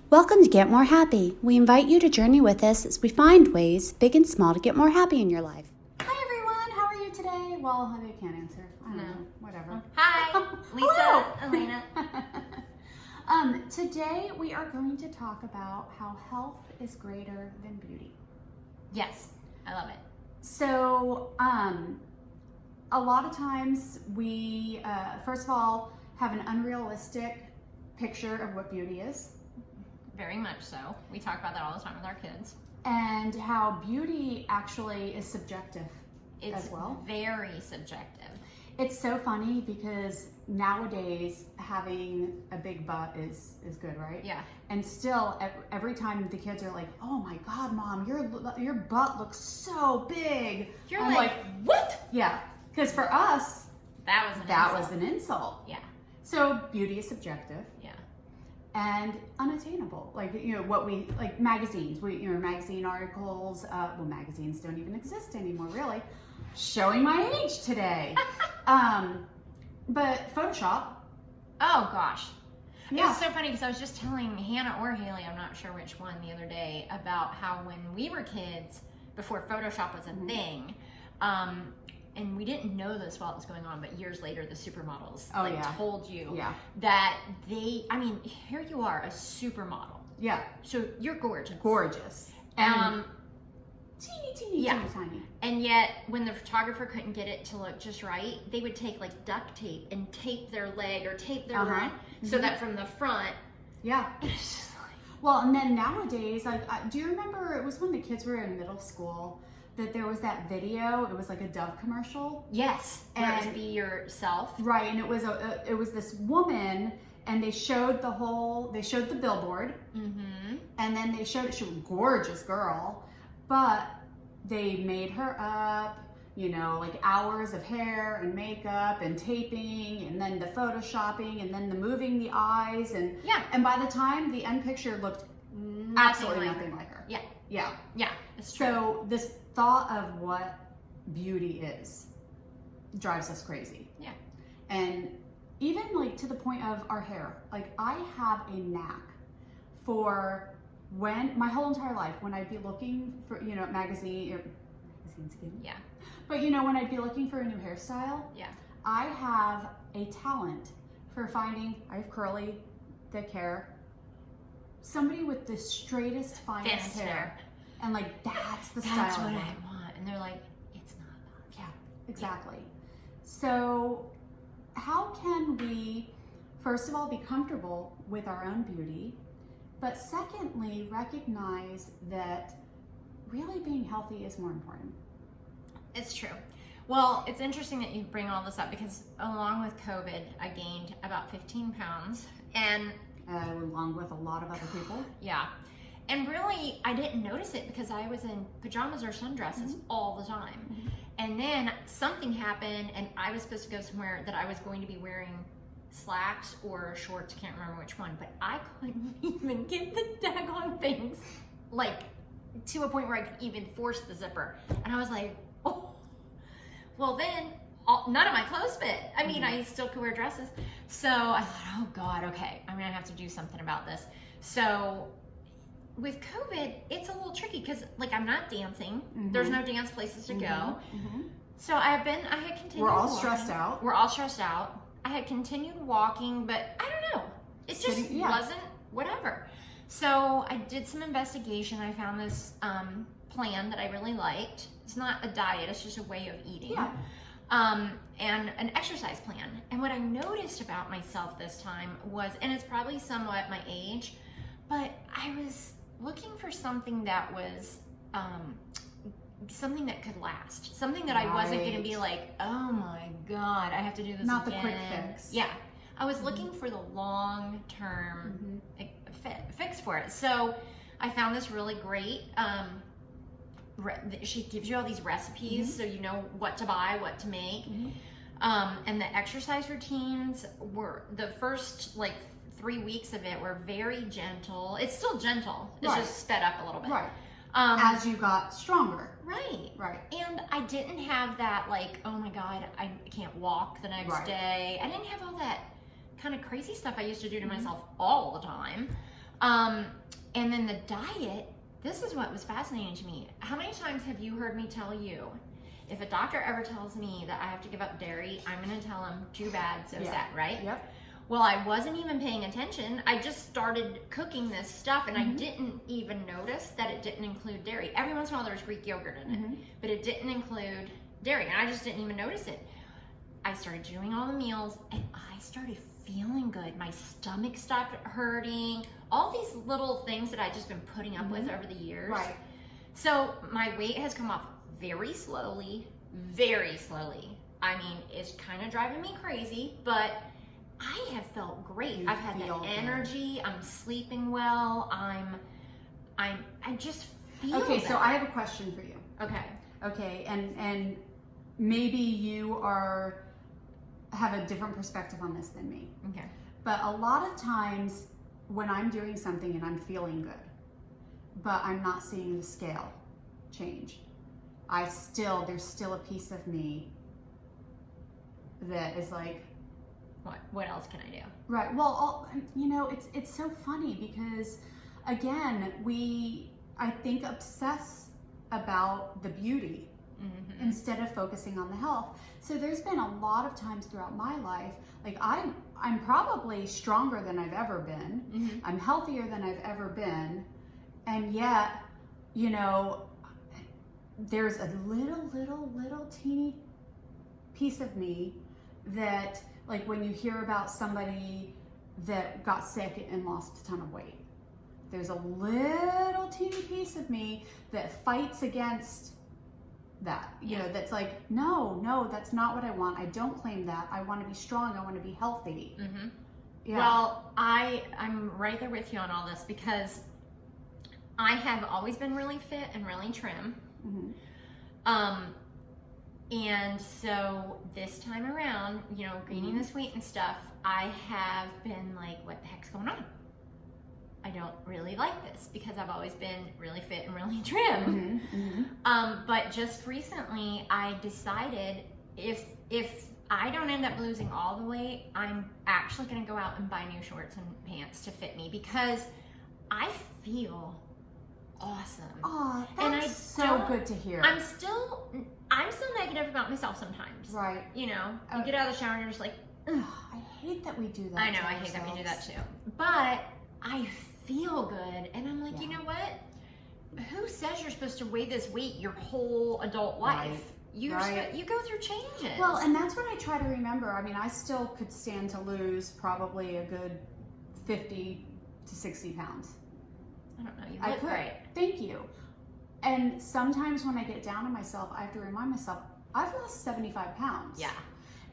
Welcome to Get More Happy. We invite you to journey with us as we find ways, big and small, to get more happy in your life. Hi everyone, how are you today? Well, I can't answer. I don't know, whatever. Hi, Lisa, Elena. Today we are going to talk about how health is greater than beauty. Yes, I love it. So, a lot of times we, first of all, have an unrealistic picture of what beauty is. Very much so. We talk about that all the time with our kids. And how beauty actually is subjective as well. It's very subjective. It's so funny because nowadays having a big butt is good, right? Yeah. And still, every time the kids are like, "Oh my God, Mom, your butt looks so big," You're I'm like, "What?" Yeah, because for us, that was an insult. Yeah. So beauty is subjective. Yeah. And unattainable, like what we like magazines. Magazine articles. Well, magazines don't even exist anymore, really. Showing my age today. But Photoshop. Oh gosh. Yeah. It's so funny because I was just telling Hannah or Haley, I'm not sure which one, the other day about how when we were kids, before Photoshop was a thing, and we didn't know this while it was going on, but years later, the supermodels told you that here you are, a supermodel. Yeah. So you're gorgeous. Gorgeous. And teeny tiny. And yet, when the photographer couldn't get it to look just right, they would take like duct tape and tape their leg or tape their arm so that from the front. Yeah. It's just like, well, and then nowadays, do you remember it was when the kids were in middle school that there was that video? It was like a Dove commercial. Yes. And be yourself. Right. And it was this woman, and they showed the billboard. Mm-hmm. And then she was a gorgeous girl, but they made her up, like hours of hair and makeup and taping, and then the photoshopping, and then the moving the eyes, and by the time the end picture looked absolutely nothing like her. Yeah. Yeah. Yeah. It's true. So this thought of what beauty is drives us crazy. Yeah. And even like to the point of our hair. Like I have a knack for my whole entire life, when I'd be looking for, magazines again. Yeah. But when I'd be looking for a new hairstyle, I have a talent for finding, I have curly, thick hair, somebody with the straightest, finest hair. And like, that's the style. That's what I want. And they're like, it's not that. Yeah, exactly. So how can we, first of all, be comfortable with our own beauty, but secondly, recognize that really being healthy is more important? It's true. Well, it's interesting that you bring all this up because along with COVID, I gained about 15 pounds. And along with a lot of other people. Yeah. And really, I didn't notice it because I was in pajamas or sundresses all the time. Mm-hmm. And then something happened, and I was supposed to go somewhere that I was going to be wearing slacks or shorts, I can't remember which one, but I couldn't even get the daggone things, like, to a point where I could even force the zipper. And I was like, oh, well then, none of my clothes fit. I mean, I still could wear dresses. So I thought, oh God, okay, I'm gonna have to do something about this. So with COVID, it's a little tricky because like I'm not dancing. There's no dance places to go. So I had continued We're all walking. stressed out. We're all stressed out. I had continued walking, but I don't know. It just wasn't whatever. So I did some investigation. I found this plan that I really liked. It's not a diet, it's just a way of eating. Yeah. And an exercise plan. And what I noticed about myself this time was, and it's probably somewhat my age, but I was looking for something that was something that could last, something that I wasn't going to be like, oh my God, I have to do this Not again. The quick fix. Yeah, I was looking for the long-term fix for it. So I found this really great. She gives you all these recipes, so you know what to buy, what to make. And the exercise routines were the first 3 weeks of it were very gentle. It's still gentle. It's just sped up a little bit. Right. As you got stronger. Right. Right. And I didn't have that oh my God, I can't walk the next day. I didn't have all that kind of crazy stuff I used to do to myself all the time. And then the diet, this is what was fascinating to me. How many times have you heard me tell you, if a doctor ever tells me that I have to give up dairy, I'm going to tell him, too bad, so sad, right? Yep. Well, I wasn't even paying attention. I just started cooking this stuff, and I didn't even notice that it didn't include dairy. Every once in a while, there's Greek yogurt in it, but it didn't include dairy, and I just didn't even notice it. I started doing all the meals, and I started feeling good. My stomach stopped hurting. All these little things that I've just been putting up with over the years. Right. So my weight has come off very slowly, very slowly. I mean, it's kind of driving me crazy, but I have felt great. I've had the energy. I'm sleeping well. I just feel Okay, better. so I have a question for you. Okay. And maybe you have a different perspective on this than me. Okay. But a lot of times when I'm doing something and I'm feeling good, but I'm not seeing the scale change, there's still a piece of me that is like, What else can I do? right. Well, it's so funny because, again, I think, obsess about the beauty instead of focusing on the health. So there's been a lot of times throughout my life, like I'm probably stronger than I've ever been. I'm healthier than I've ever been. And yet, there's a little teeny piece of me that, like, when you hear about somebody that got sick and lost a ton of weight, there's a little teeny piece of me that fights against that. That's like, no, that's not what I want. I don't claim that. I want to be strong. I want to be healthy. Yeah. Well, I'm right there with you on all this because I have always been really fit and really trim. And so this time around, gaining this weight and stuff, I have been like, what the heck's going on? I don't really like this because I've always been really fit and really trim. But just recently I decided if I don't end up losing all the weight, I'm actually going to go out and buy new shorts and pants to fit me because I feel awesome. Oh, and that's so good to hear. I'm still negative about myself sometimes. Right. You get out of the shower and you're just like, ugh. I hate that we do that. I know, I hate that we do that too. But I feel good, and I'm like, you know what? Who says you're supposed to weigh this weight your whole adult life? Right. You go through changes. Well, and that's what I try to remember. I mean, I still could stand to lose probably a good 50 to 60 pounds. I don't know. You look great. Thank you. And sometimes when I get down on myself, I have to remind myself, I've lost 75 pounds. Yeah.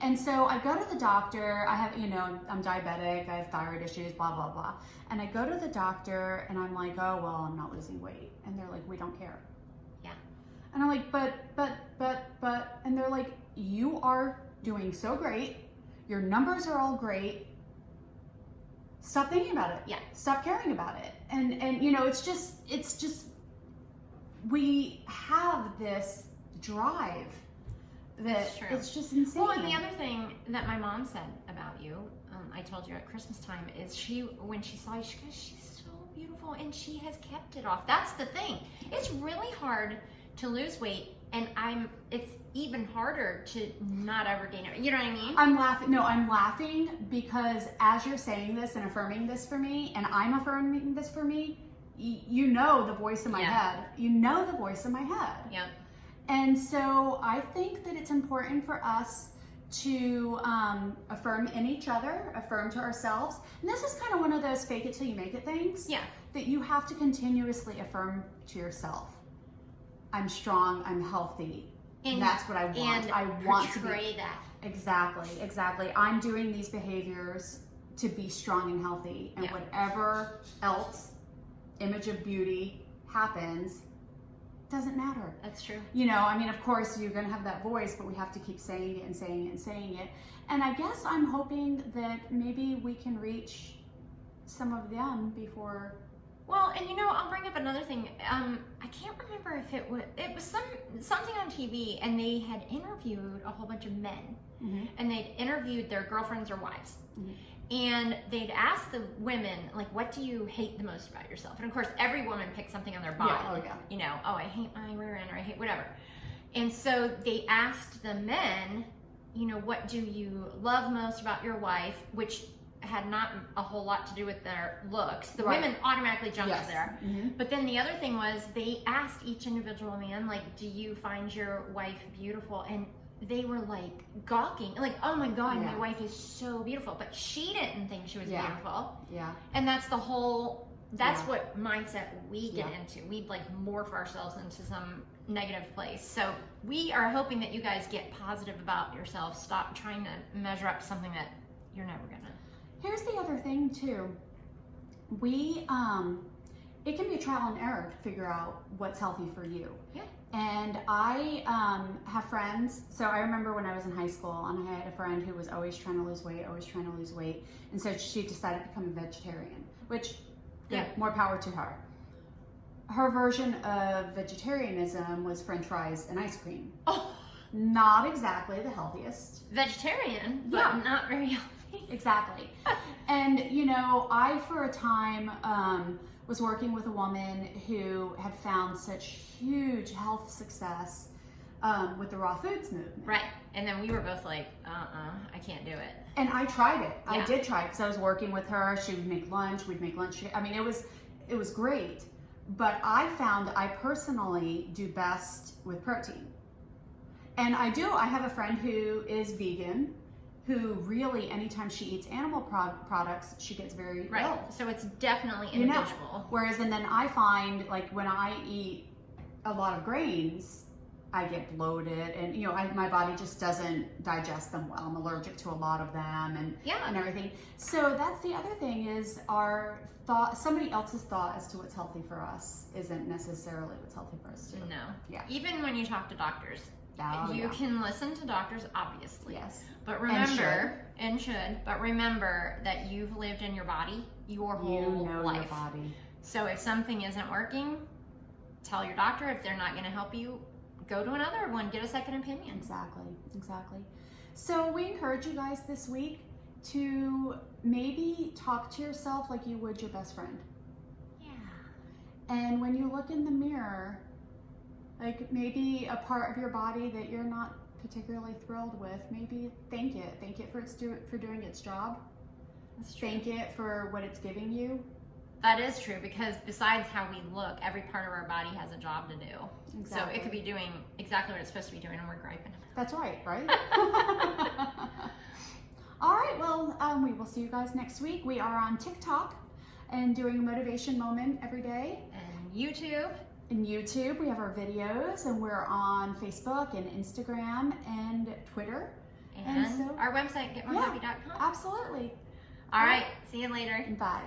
And so I go to the doctor. I have, I'm diabetic. I have thyroid issues, blah, blah, blah. And I go to the doctor and I'm like, oh, well, I'm not losing weight. And they're like, we don't care. Yeah. And I'm like, but. And they're like, you are doing so great. Your numbers are all great. Stop thinking about it. Yeah. Stop caring about it. And it's just, we have this drive that it's just insane. Well, and the other thing that my mom said about you, I told you at Christmas time, is when she saw you, she goes, she's so beautiful, and she has kept it off. That's the thing. It's really hard to lose weight, and it's even harder to not ever gain it. You know what I mean? I'm laughing. No, I'm laughing because as you're saying this and affirming this for me, and I'm affirming this for me, the voice in my head. The voice in my head. Yeah. And so I think that it's important for us to affirm in each other, affirm to ourselves. And this is kind of one of those fake it till you make it things. Yeah. That you have to continuously affirm to yourself. I'm strong, I'm healthy. And that's what I want. I want to portray that. Exactly. I'm doing these behaviors to be strong and healthy. And whatever else image of beauty happens, doesn't matter. That's true. Of course you're going to have that voice, but we have to keep saying it and saying it and saying it. And I guess I'm hoping that maybe we can reach some of them before. Well, and I'll bring up another thing. I can't remember if it was something on TV, and they had interviewed a whole bunch of men, and they'd interviewed their girlfriends or wives. And they'd ask the women, like, what do you hate the most about yourself? And of course, every woman picks something on their body. Yeah. Oh, yeah. You know, oh, I hate my rear end, or I hate whatever. And so they asked the men, you know, what do you love most about your wife? Which had not a whole lot to do with their looks. The women automatically jumped there. Mm-hmm. But then the other thing was they asked each individual man, like, do you find your wife beautiful? And they were like gawking, like, oh my God, my wife is so beautiful. But she didn't think she was beautiful. Yeah. And that's the whole, that's what mindset we get into. We like morph ourselves into some negative place. So we are hoping that you guys get positive about yourself. Stop trying to measure up to something that you're never gonna. Here's the other thing too. We, it can be a trial and error to figure out what's healthy for you. Yeah. And I have friends. So I remember when I was in high school, and I had a friend who was always trying to lose weight, and so she decided to become a vegetarian, which more power to her. Her version of vegetarianism was French fries and ice cream. Oh, not exactly the healthiest. Vegetarian, but not very healthy. Exactly. And you know, I for a time was working with a woman who had found such huge health success with the raw foods movement. Right. And then we were both like, I can't do it. And I tried it. I did try it because I was working with her. She would make lunch. We'd make lunch. I mean, it was great. But I found I personally do best with protein. And I have a friend who is vegan, who really, anytime she eats animal products, she gets very ill. So it's definitely individual. You know? Whereas, and then I find, like, when I eat a lot of grains, I get bloated, and you know, my body just doesn't digest them well. I'm allergic to a lot of them, and everything. So that's the other thing, is our thought, somebody else's thought as to what's healthy for us isn't necessarily what's healthy for us too. No. Yeah. Even when you talk to doctors, you can listen to doctors, obviously. Yes. But remember, but remember that you've lived in your body your whole life. Your body. So if something isn't working, tell your doctor. If they're not going to help you, go to another one, get a second opinion. Exactly. So we encourage you guys this week to maybe talk to yourself like you would your best friend. Yeah. And when you look in the mirror, like maybe a part of your body that you're not particularly thrilled with, maybe thank it for doing its job. That's true. Thank it for what it's giving you. That is true, because besides how we look, every part of our body has a job to do. Exactly. So it could be doing exactly what it's supposed to be doing, and we're griping. That's right? All right, well, we will see you guys next week. We are on TikTok and doing a motivation moment every day. And YouTube. In YouTube, we have our videos, and we're on Facebook and Instagram and Twitter. And so, our website, Getmorehappy.com. Absolutely. All right, see you later. Bye.